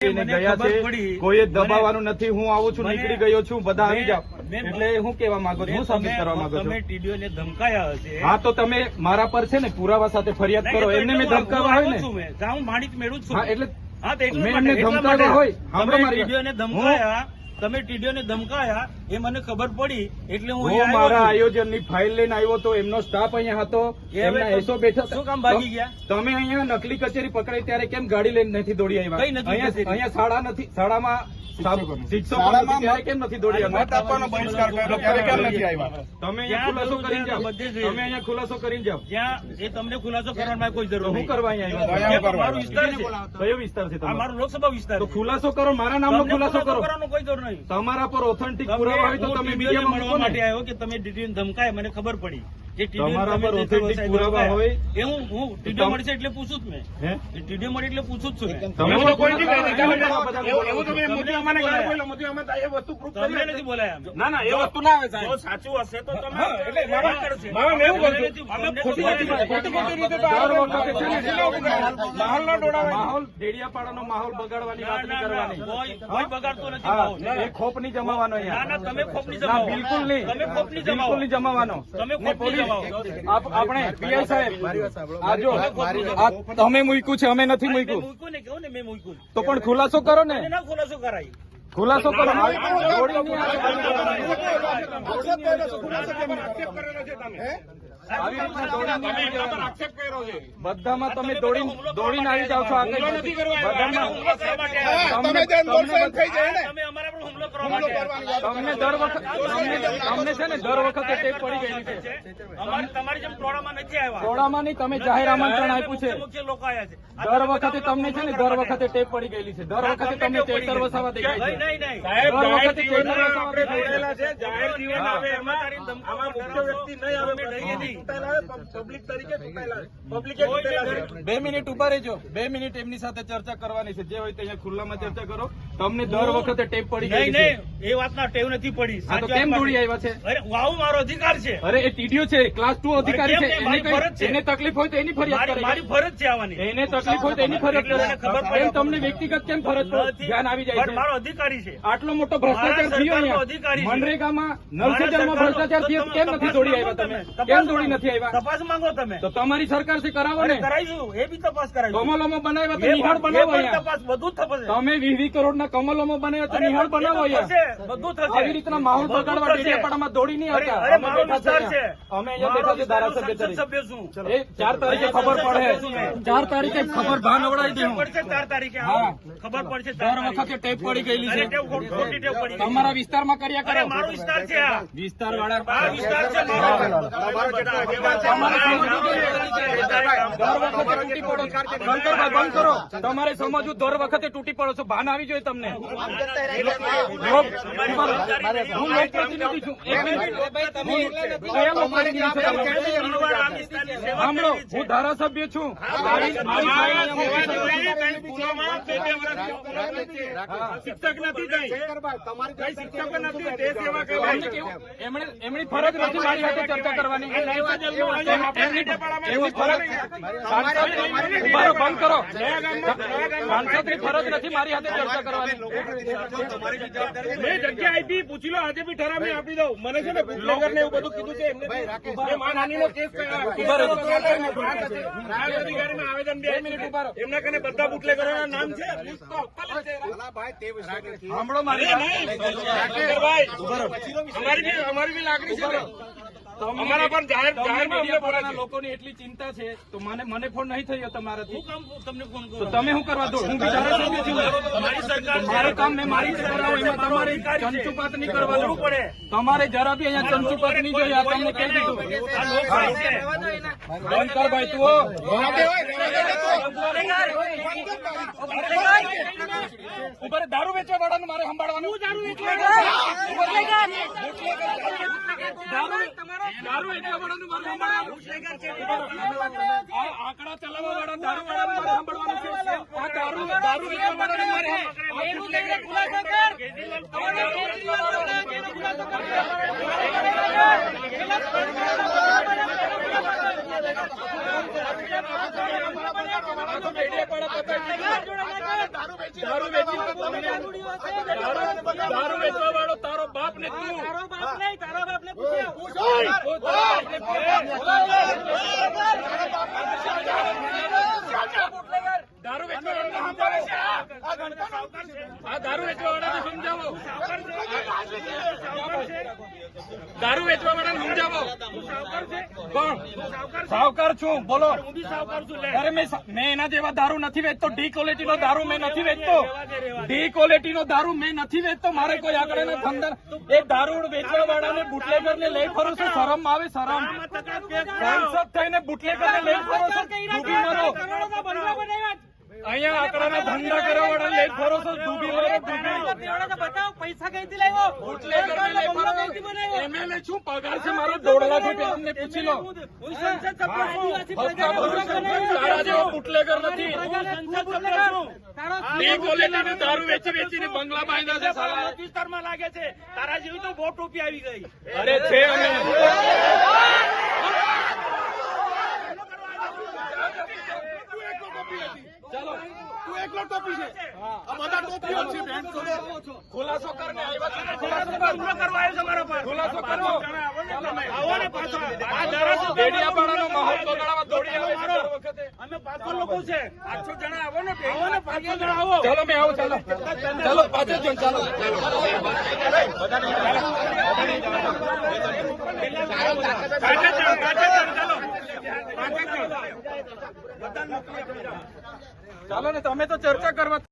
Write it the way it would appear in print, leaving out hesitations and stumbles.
ગયા છે, કોઈ દબાવવાનું નથી. હું આવું છું, નીકળી ગયો છું, બધા આવી જાઓ. એટલે હું કેવા માંગુ છું, હું સાબિત કરવા માંગુ છું. તમે ટીડીઓને ધમકાયા હશે. હા, તો તમે મારા પર છે ને પુરાવા સાથે ફરિયાદ કરો. એમને મેં ધમકાવા હોય ને, હું માણિક મેળવું છું. હા, એટલે મેં એમને ધમકાવા હોય. ટીડીઓને ધમકાયા, તમે ટીડીઓને ધમકાયા એ મને ખબર પડી, એટલે હું મારા આયોજનની ફાઇલ લઈને આવ્યો તો એમનો સ્ટાફ અહીંયા હતો, એમના એસો બેઠા. શું કામ ભાગી ગયા? તમે અહીંયા નકલી કચેરી પકડાઈ ત્યારે કેમ ગાડી લઈને નથી દોડી આવ્યા? અહીંયા શાળા નથી, શાળામાં શિક્ષકો ત્યારે કેમ નથી દોડી આવ્યા? તમે અહીંયા ખુલાસો કરીને જાઓ. તમે અહીંયા ખુલાસો કરીને જાઓ. જ્યાં એ તમને ખુલાસો કરવાની કોઈ જરૂર હું કરવા અહીંયા આવ્યો? મારો વિસ્તાર છે. કયો વિસ્તાર છે? મારો લોકસભા વિસ્તાર. તો ખુલાસો કરો, મારા નામનો ખુલાસો કરો. કોઈ જરૂર નહીં. તમારા પર ઓથેન્ટિક પુરાવા હોય તો તમે મીડિયામાં મળવા માટે આવ્યો કે તમે ટીડીઓને ધમકાય, મને ખબર પડી. તમારા પર ઓથેન્ટિક પુરાવા હોય એ હું ટીડીઓ મળશે એટલે પૂછું જ મેં. ટીડીઓ મળે એટલે પૂછું જ છું. તમે નથી બોલાયા. ના ના, એ વસ્તુ ના આવે સાહેબ. સાચું હશે તો તમે માહોલ ડેડિયાપાડાનો માહોલ બગાડવાની વાત નહીં કરવાની. કોઈ બગાડતો નથી. એ ખોપ નહીં જમાવાનો. તમે ખોપ નહીં જમાવો. બિલકુલ નહીં. તમે ખોપ નહીં બિલકુલ નહીં જમાવાનો. તમે ખોપ નહીં જમાવો. આપણે પીઆઈ સાહેબ, આ જો તમે મૂક્યું છે, અમે નથી મૂક્યું. મૂક્યું ને કેવું ને મેં મૂક્યું. તો પણ ખુલાસો કરો ને. ના ખુલાસો કરાય. ખુલાસો કરો. બધામાં તમે દોડીને આવી જાવ છો. તમને દર વખતે દર વખતે ટેપ પડી ગયેલી છે. તમારી જેમ ટોળામાં નથી આવ્યા. ટોળામાં નહીં, તમે જાહેર આમંત્રણ આપ્યું છે. મુખ્ય લોકો આવ્યા છે. દર વખતે તમને છે ને દર વખતે ટેપ પડી ગયેલી છે. દર વખતે તમને ચેતર વસાવા દેખાય છે. નહીં નહીં સાહેબ, દર વખતે જાહેર જીવન આવે એમાં મુખ્ય વ્યક્તિ નહીં આવે. પબ્લિક તરીકે 2 મિનિટ ઉભા રહેજો. 2 મિનિટ એમની સાથે ચર્ચા કરવાની છે. જે હોય તે અહીંયા ખુલ્લામાં ચર્ચા કરો. તમને દર વખતે ટેપ પડી ગઈ છે. નહીં, એ વાતના ટેવ નથી પડી. તો કેમ દોડી આવ્યા છે? અરે આવું મારો અધિકાર છે. અરે એ ટીડીઓ છે, ક્લાસ 2 અધિકારી છે. એને તકલીફ હોય તો એની ફરિયાદ કરે. મારી ફરજ છે આવવાની. એને તકલીફ હોય તો એની ફરિયાદ કરે. ખબર પડે તમને વ્યક્તિગત કેમ ફરજ ધ્યાન આવી જાય છે? મારો અધિકારી છે. આટલો મોટો ભ્રષ્ટાચાર થયો અહીંયા મનરેગામાં, નલ સે જલમાં ભ્રષ્ટાચાર થયો, કેમ નથી દોડી આવ્યા તમે? કેમ દોડી નથી આવ્યા? તપાસ માંગો તમે. તો તમારી સરકાર છે, કરાવો ને. કરાવીશું, એ બી તપાસ કરાવીશું. કમલોમાં બનાવ્યા તો નિહાળ બનાવો અહીંયા. તપાસ બધું થશે. તમે 20 કરોડના કમલોમાં બનાવ્યા તો નિહાળ બનાવો અહીંયા. બધું થશે. આવી રીતના માહોલ બગાડવા ડેડિયાપાડામાં દોડી નહીં આવતા. અરે મારો વિસ્તાર છે. અમે અહીંયા બેઠા છે ધારાસભ્ય તરીકે. સભ્ય છું. એ 4 તારીખે ખબર પડે. 4 તારીખે ખબર ભાન અવડાવી દે. પડશે 4 તારીખે. હા, ખબર પડશે. દર વખતે ટેપ પડી ગયેલી છે. ખોટી ટેવ પડી. તમારા વિસ્તારમાં કર્યા કરો. મારો વિસ્તાર છે આ. વિસ્તાર વાળા આ વિસ્તાર છે મારો. બંધ કરો. તમારે સમજવું, દર વખતે તૂટી પડો છો. ભાન આવી જોઈએ તમને. હું લોકપ્રતિનિધિ છું. સાંભળો, હું ધારાસભ્ય છું. શિક્ષક નથી એમની ફરજ નથી મારી સાથે ચર્ચા કરવાની. એવી ફરજ બંધ કરો. સાંસદની ફરજ નથી મારી સાથે ચર્ચા કરવાની. મેં જગ્યા આપી, પૂછી લો. આજે બી ઠરાવ મેં આપી દઉં. મને છે ને બુટલેગર ને એવું બધું કીધું છે. એમને માનહાનિનો કેસ અધિકારીમાં આવેદન બે મિનિટ ઉભા રહો. એમના કને બધા બુટલેગરોના નામ છે. સાંભળો મારી અમારી બી લાગણી છે. અમારા પર જાહેર લોકોની એટલી ચિંતા છે તો મને ફોન નહીં થયો તમારાથી. તમને ફોન તો તમે શું કરવા દો? હું ધારાસભ્ય છું. મારી સરકાર મારું કામ મેં મારી રીતે કરાવું. એમાં તમારે ચંચુપાત નહીં કરવાનું પડે. તમારે જરા બી અહીંયા ચંચુપાત નહીં જોઈએ. આ તમને કહી દીધું. બંધ કર ભાઈ તું. ઉપર દારૂ વેચવા વાળાનું મારે સંભાળવાનું. દારૂ વેચવા વાળાનું મારે સંભાળવાનું. આંકડા ચલાવવા વાળા દારૂ વાળાનું મારે સંભાળવાનું છે. આ દારૂ વેચવા વાળાનું મારે ખુલાસો કર. દારૂ વેચવા વાળો તારો બાપ ને તું તારો બાપ નહીં, તારા બાપને પૂછ્યો. દારૂ વેચવા વાળાને સમજાવો. આ દારૂ વેચવા વાળાને સમજાવો. દારૂ વેચવા વાળાને સમજાવો. કોણ સાવકાર છું? બોલો. અરે મેં એના જેવા દારૂ નથી વેચતો. ડી ક્વોલિટી નો દારૂ મેં નથી વેચતો. ડી ક્વોલિટી નો દારૂ મેં નથી વેચતો. મારે કોઈ આગળ ધંધા એ દારૂ વેચવા વાળાને બુટલેગર ને લઈ ફરો છો? શરમ આવે? શરમ? સાંસદ થઈને બુટલેગર ને લઈ ફરો છો? ડૂબી મરો. અહીંયા આંકડાના ધંધા કરવા વાળા લઈ ફરો છો? ડૂબી મરો. બતાવો પૈસા કઈથી લાવ્યો? બુટલેગર ને લઈ ફરો. એમએલએ શું પગાર છે મારો? 1.5 લાખ રૂપિયા અમને પૂછી લો. હું સંસદ સભ્ય છું. તારા જેવો બુટલેગર નથી. ડી ક્વોલિટીનો દારૂ વેચીને બંગલા બાંધ્યા છે સાલા. વિસ્તારમાં લાગે છે. તારા જેવી તો બહુ ટોપી આવી ગઈ. અરે છે અમે ચાલો તું એકલો ટોપી છે. આ બધા ટોપીઓ છે. ખુલાસો કરને આવ્યા છે. ખુલાસો કરવા આવ્યો છે મારા પર. ખુલાસો કરો. આવો ને પાછા. આ ધારાસભ્ય ડેડિયાપાડાનો માહોલ બગાડવા દોડી આવે છે દર વખતે. અમે 500 લોકો છે. 800 જણા આવો ને. 500 જણા આવો. ચાલો મેં આવું. ચાલો ચાલો પાછળ જો. ચાલો ચાલો ને તમે તો ચર્ચા કરવા